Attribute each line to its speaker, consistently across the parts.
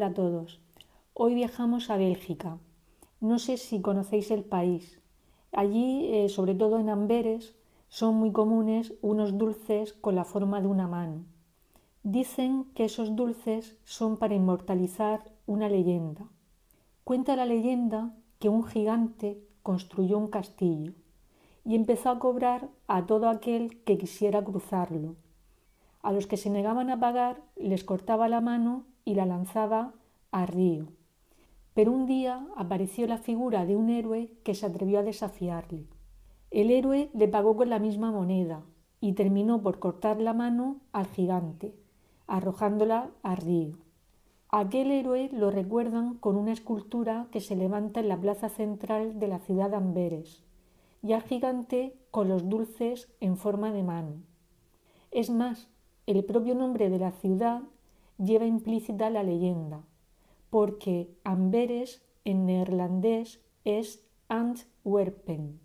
Speaker 1: Hola a todos. Hoy viajamos a Bélgica. No sé si conocéis el país. Allí, sobre todo en Amberes, son muy comunes unos dulces con la forma de una mano. Dicen que esos dulces son para inmortalizar una leyenda. Cuenta la leyenda que un gigante construyó un castillo y empezó a cobrar a todo aquel que quisiera cruzarlo. A los que se negaban a pagar les cortaba la mano y la lanzaba al río. Pero un día apareció la figura de un héroe que se atrevió a desafiarle. El héroe le pagó con la misma moneda y terminó por cortar la mano al gigante, arrojándola al río. Aquel héroe lo recuerdan con una escultura que se levanta en la plaza central de la ciudad de Amberes, y al gigante con los dulces en forma de mano. Es más, el propio nombre de la ciudad lleva implícita la leyenda, porque Amberes en neerlandés es Antwerpen,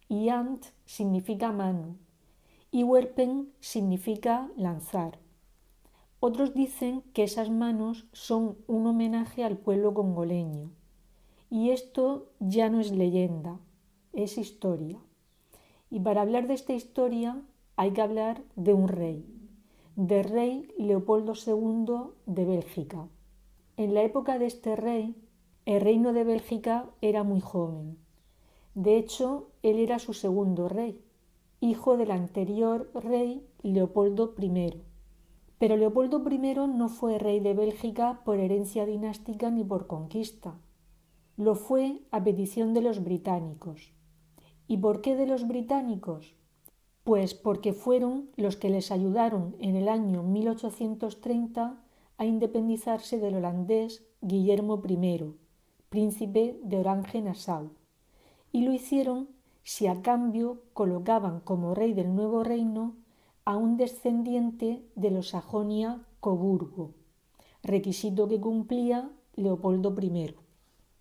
Speaker 1: y Ant significa mano, y Werpen significa lanzar. Otros dicen que esas manos son un homenaje al pueblo congoleño, y esto ya no es leyenda, es historia. Y para hablar de esta historia hay que hablar de un rey, del rey Leopoldo II de Bélgica. En la época de este rey, el reino de Bélgica era muy joven. De hecho, él era su segundo rey, hijo del anterior rey Leopoldo I. Pero Leopoldo I no fue rey de Bélgica por herencia dinástica ni por conquista. Lo fue a petición de los británicos. ¿Y por qué de los británicos? Pues porque fueron los que les ayudaron en el año 1830 a independizarse del holandés Guillermo I, príncipe de Orange-Nassau, y lo hicieron si a cambio colocaban como rey del nuevo reino a un descendiente de los Sajonia-Coburgo, requisito que cumplía Leopoldo I.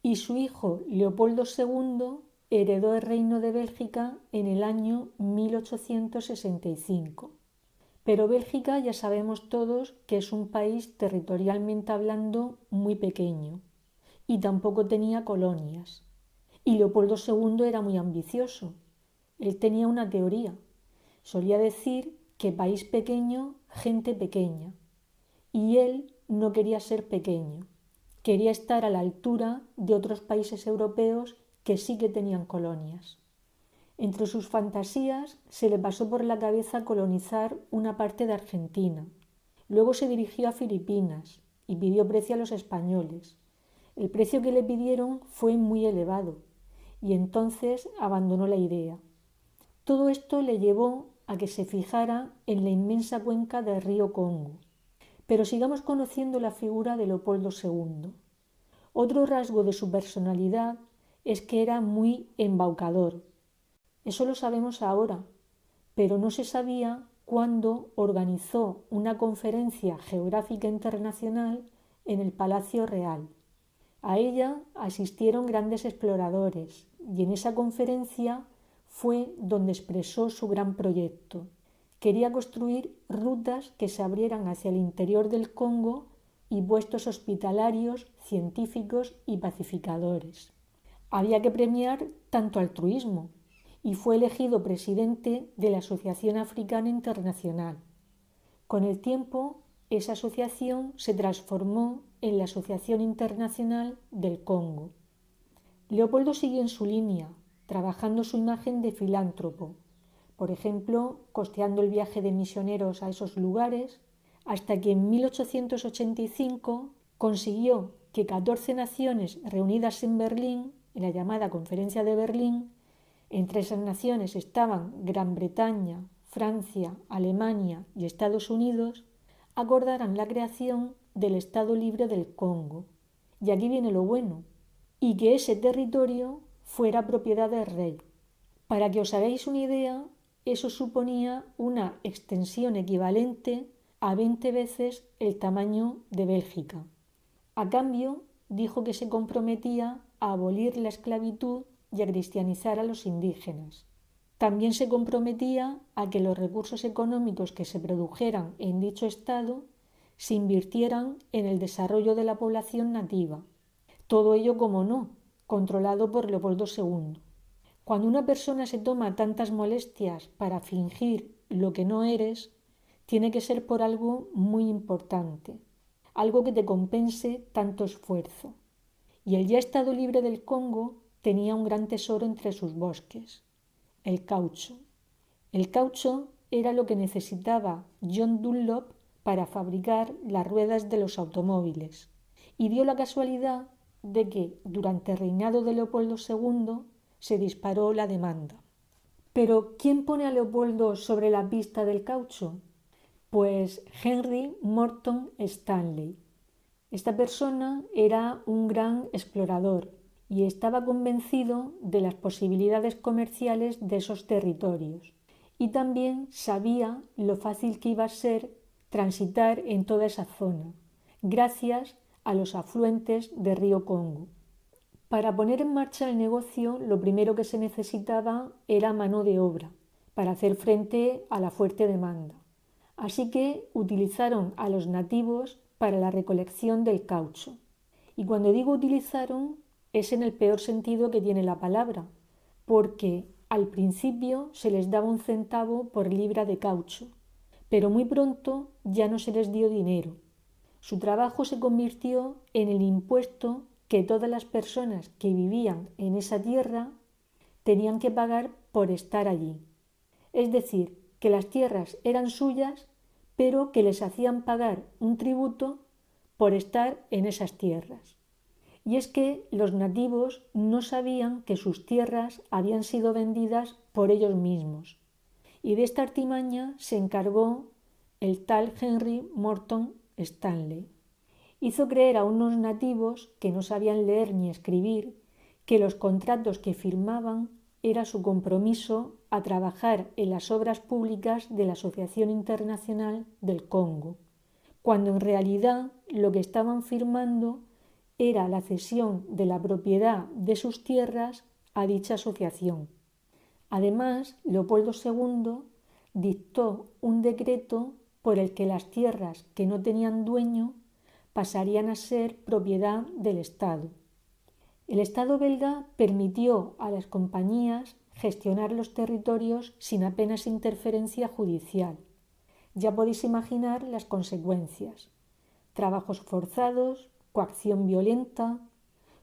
Speaker 1: Y su hijo Leopoldo II heredó el reino de Bélgica en el año 1865. Pero Bélgica ya sabemos todos que es un país territorialmente hablando muy pequeño y tampoco tenía colonias. Y Leopoldo II era muy ambicioso. Él tenía una teoría. Solía decir que país pequeño, gente pequeña. Y él no quería ser pequeño. Quería estar a la altura de otros países europeos que sí que tenían colonias. Entre sus fantasías se le pasó por la cabeza colonizar una parte de Argentina. Luego se dirigió a Filipinas y pidió precio a los españoles. El precio que le pidieron fue muy elevado y entonces abandonó la idea. Todo esto le llevó a que se fijara en la inmensa cuenca del río Congo. Pero sigamos conociendo la figura de Leopoldo II. Otro rasgo de su personalidad es que era muy embaucador. Eso lo sabemos ahora, pero no se sabía cuándo organizó una conferencia geográfica internacional en el Palacio Real. A ella asistieron grandes exploradores y en esa conferencia fue donde expresó su gran proyecto. Quería construir rutas que se abrieran hacia el interior del Congo y puestos hospitalarios, científicos y pacificadores. Había que premiar tanto altruismo y fue elegido presidente de la Asociación Africana Internacional. Con el tiempo, esa asociación se transformó en la Asociación Internacional del Congo. Leopoldo siguió en su línea, trabajando su imagen de filántropo, por ejemplo, costeando el viaje de misioneros a esos lugares, hasta que en 1885 consiguió que 14 naciones reunidas en Berlín, en la llamada Conferencia de Berlín, entre esas naciones estaban Gran Bretaña, Francia, Alemania y Estados Unidos, acordaran la creación del Estado Libre del Congo. Y aquí viene lo bueno, y que ese territorio fuera propiedad del rey. Para que os hagáis una idea, eso suponía una extensión equivalente a 20 veces el tamaño de Bélgica. A cambio, dijo que se comprometía a abolir la esclavitud y a cristianizar a los indígenas. También se comprometía a que los recursos económicos que se produjeran en dicho estado se invirtieran en el desarrollo de la población nativa. Todo ello, como no, controlado por Leopoldo II. Cuando una persona se toma tantas molestias para fingir lo que no eres, tiene que ser por algo muy importante, algo que te compense tanto esfuerzo. Y el ya Estado Libre del Congo tenía un gran tesoro entre sus bosques, el caucho. El caucho era lo que necesitaba John Dunlop para fabricar las ruedas de los automóviles, y dio la casualidad de que durante el reinado de Leopoldo II se disparó la demanda. Pero ¿quién pone a Leopoldo sobre la pista del caucho? Pues Henry Morton Stanley. Esta persona era un gran explorador y estaba convencido de las posibilidades comerciales de esos territorios, y también sabía lo fácil que iba a ser transitar en toda esa zona, gracias a los afluentes del río Congo. Para poner en marcha el negocio, lo primero que se necesitaba era mano de obra para hacer frente a la fuerte demanda. Así que utilizaron a los nativos para la recolección del caucho. Y cuando digo utilizaron, es en el peor sentido que tiene la palabra, porque al principio se les daba 1 centavo por libra de caucho, pero muy pronto ya no se les dio dinero. Su trabajo se convirtió en el impuesto que todas las personas que vivían en esa tierra tenían que pagar por estar allí. Es decir, que las tierras eran suyas, pero que les hacían pagar un tributo por estar en esas tierras. Y es que los nativos no sabían que sus tierras habían sido vendidas por ellos mismos. Y de esta artimaña se encargó el tal Henry Morton Stanley. Hizo creer a unos nativos que no sabían leer ni escribir que los contratos que firmaban era su compromiso a trabajar en las obras públicas de la Asociación Internacional del Congo, cuando en realidad lo que estaban firmando era la cesión de la propiedad de sus tierras a dicha asociación. Además, Leopoldo II dictó un decreto por el que las tierras que no tenían dueño pasarían a ser propiedad del Estado. El Estado belga permitió a las compañías gestionar los territorios sin apenas interferencia judicial. Ya podéis imaginar las consecuencias: trabajos forzados, coacción violenta,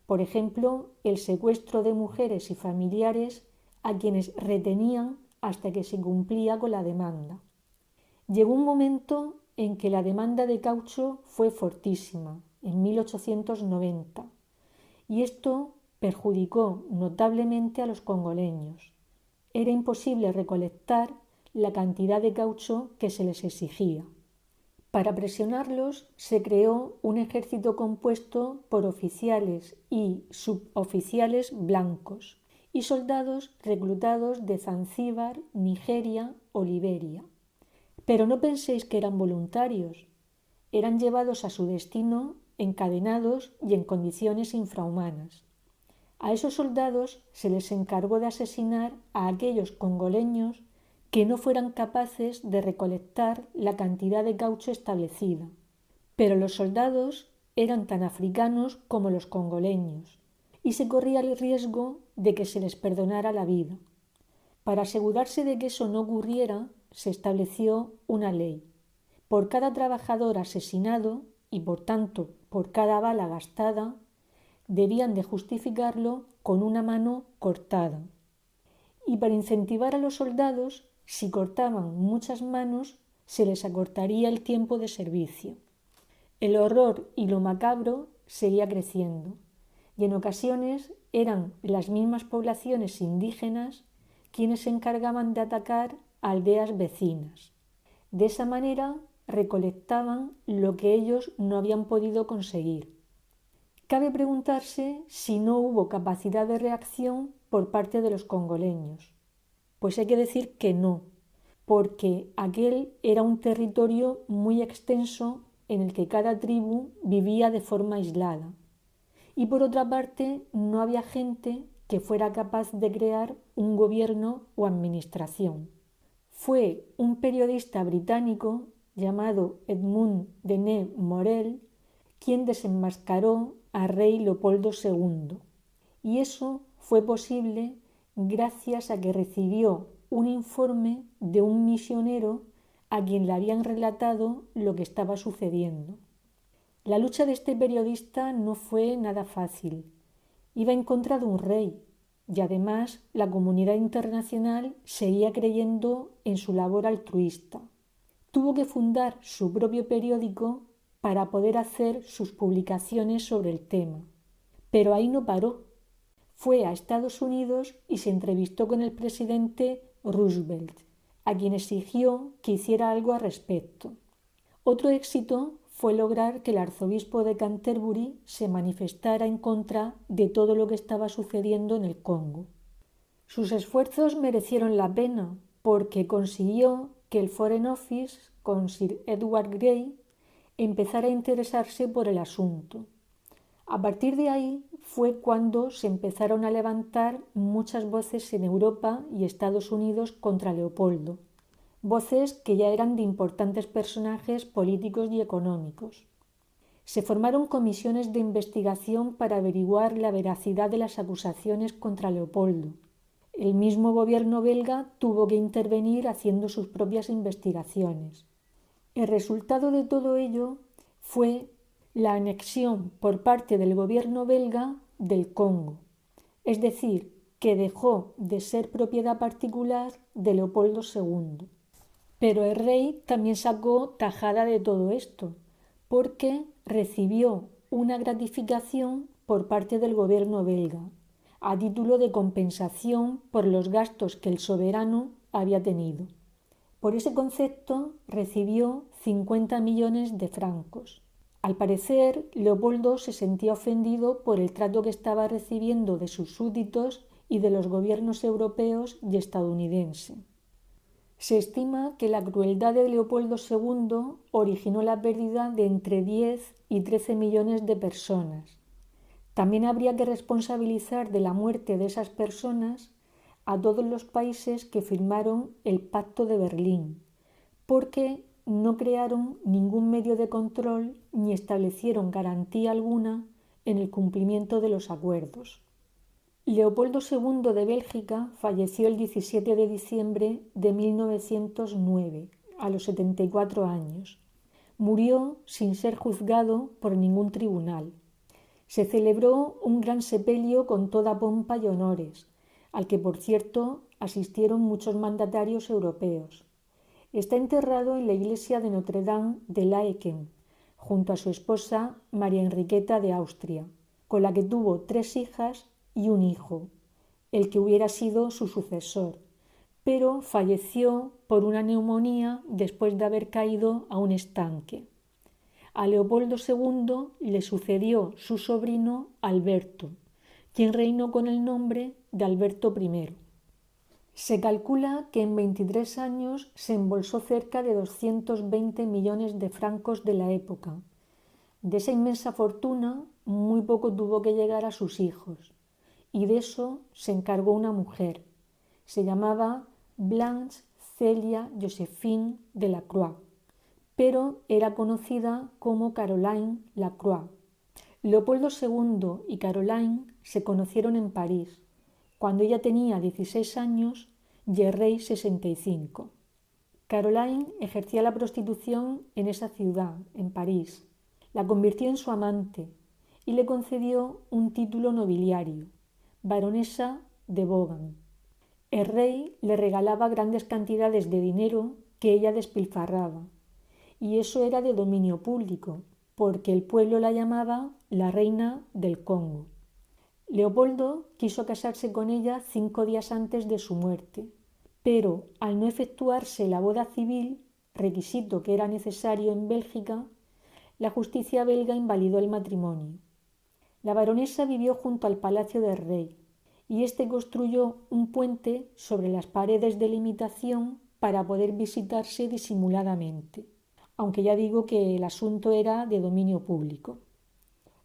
Speaker 1: por ejemplo, el secuestro de mujeres y familiares a quienes retenían hasta que se cumplía con la demanda. Llegó un momento en que la demanda de caucho fue fortísima, en 1890, y esto perjudicó notablemente a los congoleños. Era imposible recolectar la cantidad de caucho que se les exigía. Para presionarlos se creó un ejército compuesto por oficiales y suboficiales blancos y soldados reclutados de Zanzíbar, Nigeria o Liberia. Pero no penséis que eran voluntarios. Eran llevados a su destino encadenados y en condiciones infrahumanas. A esos soldados se les encargó de asesinar a aquellos congoleños que no fueran capaces de recolectar la cantidad de caucho establecida. Pero los soldados eran tan africanos como los congoleños y se corría el riesgo de que se les perdonara la vida. Para asegurarse de que eso no ocurriera, se estableció una ley. Por cada trabajador asesinado y, por tanto, por cada bala gastada, debían de justificarlo con una mano cortada. Y para incentivar a los soldados, si cortaban muchas manos, se les acortaría el tiempo de servicio. El horror y lo macabro seguía creciendo, y en ocasiones eran las mismas poblaciones indígenas quienes se encargaban de atacar a aldeas vecinas. De esa manera recolectaban lo que ellos no habían podido conseguir. Cabe preguntarse si no hubo capacidad de reacción por parte de los congoleños. Pues hay que decir que no, porque aquel era un territorio muy extenso en el que cada tribu vivía de forma aislada. Y por otra parte, no había gente que fuera capaz de crear un gobierno o administración. Fue un periodista británico, llamado Edmund de Nemours, quien desenmascaró al rey Leopoldo II. Y eso fue posible gracias a que recibió un informe de un misionero a quien le habían relatado lo que estaba sucediendo. La lucha de este periodista no fue nada fácil. Iba en contra de un rey y además la comunidad internacional seguía creyendo en su labor altruista. Tuvo que fundar su propio periódico para poder hacer sus publicaciones sobre el tema. Pero ahí no paró. Fue a Estados Unidos y se entrevistó con el presidente Roosevelt, a quien exigió que hiciera algo al respecto. Otro éxito fue lograr que el arzobispo de Canterbury se manifestara en contra de todo lo que estaba sucediendo en el Congo. Sus esfuerzos merecieron la pena porque consiguió que el Foreign Office, con Sir Edward Grey, empezara a interesarse por el asunto. A partir de ahí fue cuando se empezaron a levantar muchas voces en Europa y Estados Unidos contra Leopoldo, voces que ya eran de importantes personajes políticos y económicos. Se formaron comisiones de investigación para averiguar la veracidad de las acusaciones contra Leopoldo. El mismo gobierno belga tuvo que intervenir haciendo sus propias investigaciones. El resultado de todo ello fue la anexión por parte del gobierno belga del Congo, es decir, que dejó de ser propiedad particular de Leopoldo II. Pero el rey también sacó tajada de todo esto, porque recibió una gratificación por parte del gobierno belga, a título de compensación por los gastos que el soberano había tenido. Por ese concepto recibió 50 millones de francos. Al parecer, Leopoldo se sentía ofendido por el trato que estaba recibiendo de sus súbditos y de los gobiernos europeos y estadounidense. Se estima que la crueldad de Leopoldo II originó la pérdida de entre 10 y 13 millones de personas. También habría que responsabilizar de la muerte de esas personas a todos los países que firmaron el Pacto de Berlín, porque no crearon ningún medio de control ni establecieron garantía alguna en el cumplimiento de los acuerdos. Leopoldo II de Bélgica falleció el 17 de diciembre de 1909, a los 74 años. Murió sin ser juzgado por ningún tribunal. Se celebró un gran sepelio con toda pompa y honores, al que, por cierto, asistieron muchos mandatarios europeos. Está enterrado en la iglesia de Notre Dame de Laeken, junto a su esposa María Enriqueta de Austria, con la que tuvo 3 hijas y un hijo, el que hubiera sido su sucesor, pero falleció por una neumonía después de haber caído a un estanque. A Leopoldo II le sucedió su sobrino Alberto, quien reinó con el nombre de Alberto I. Se calcula que en 23 años se embolsó cerca de 220 millones de francos de la época. De esa inmensa fortuna, muy poco tuvo que llegar a sus hijos, y de eso se encargó una mujer. Se llamaba Blanche Celia Josephine de Lacroix, pero era conocida como Caroline Lacroix. Leopoldo II y Caroline se conocieron en París, cuando ella tenía 16 años y el rey 65. Caroline ejercía la prostitución en esa ciudad, en París. La convirtió en su amante y le concedió un título nobiliario, baronesa de Vauban. El rey le regalaba grandes cantidades de dinero que ella despilfarraba, y eso era de dominio público, porque el pueblo la llamaba la reina del Congo. Leopoldo quiso casarse con ella 5 días antes de su muerte, pero al no efectuarse la boda civil, requisito que era necesario en Bélgica, la justicia belga invalidó el matrimonio. La baronesa vivió junto al palacio del rey y éste construyó un puente sobre las paredes de limitación para poder visitarse disimuladamente, aunque ya digo que el asunto era de dominio público.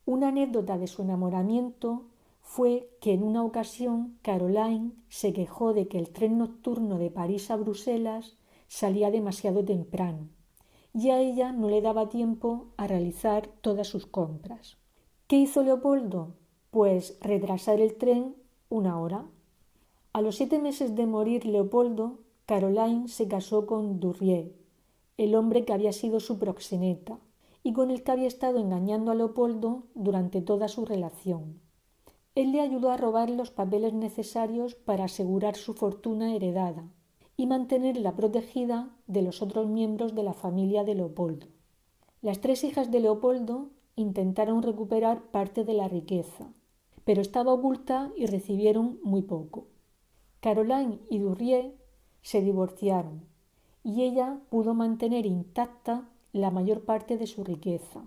Speaker 1: Una anécdota de su enamoramiento fue que en una ocasión Caroline se quejó de que el tren nocturno de París a Bruselas salía demasiado temprano y a ella no le daba tiempo a realizar todas sus compras. ¿Qué hizo Leopoldo? Pues retrasar el tren 1 hora. A los 7 meses de morir Leopoldo, Caroline se casó con Duryea, el hombre que había sido su proxeneta y con el que había estado engañando a Leopoldo durante toda su relación. Él le ayudó a robar los papeles necesarios para asegurar su fortuna heredada y mantenerla protegida de los otros miembros de la familia de Leopoldo. Las 3 hijas de Leopoldo intentaron recuperar parte de la riqueza, pero estaba oculta y recibieron muy poco. Caroline y Duryea se divorciaron y ella pudo mantener intacta la mayor parte de su riqueza,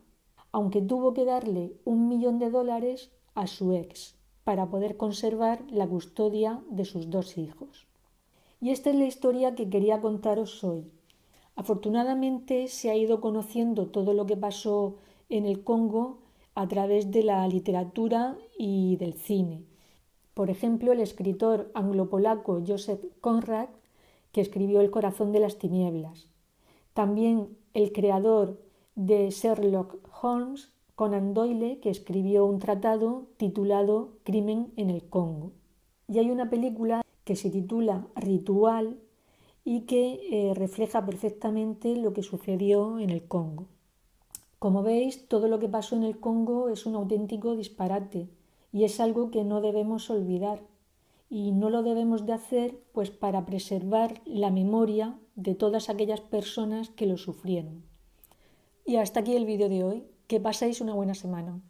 Speaker 1: aunque tuvo que darle $1.000.000 a su ex para poder conservar la custodia de sus 2 hijos. Y esta es la historia que quería contaros hoy. Afortunadamente se ha ido conociendo todo lo que pasó en el Congo a través de la literatura y del cine. Por ejemplo, el escritor anglo-polaco Joseph Conrad, que escribió El corazón de las tinieblas. También el creador de Sherlock Holmes, Conan Doyle, que escribió un tratado titulado Crimen en el Congo. Y hay una película que se titula Ritual y que refleja perfectamente lo que sucedió en el Congo. Como veis, todo lo que pasó en el Congo es un auténtico disparate y es algo que no debemos olvidar. Y no lo debemos de hacer pues para preservar la memoria de todas aquellas personas que lo sufrieron. Y hasta aquí el vídeo de hoy. Que paséis una buena semana.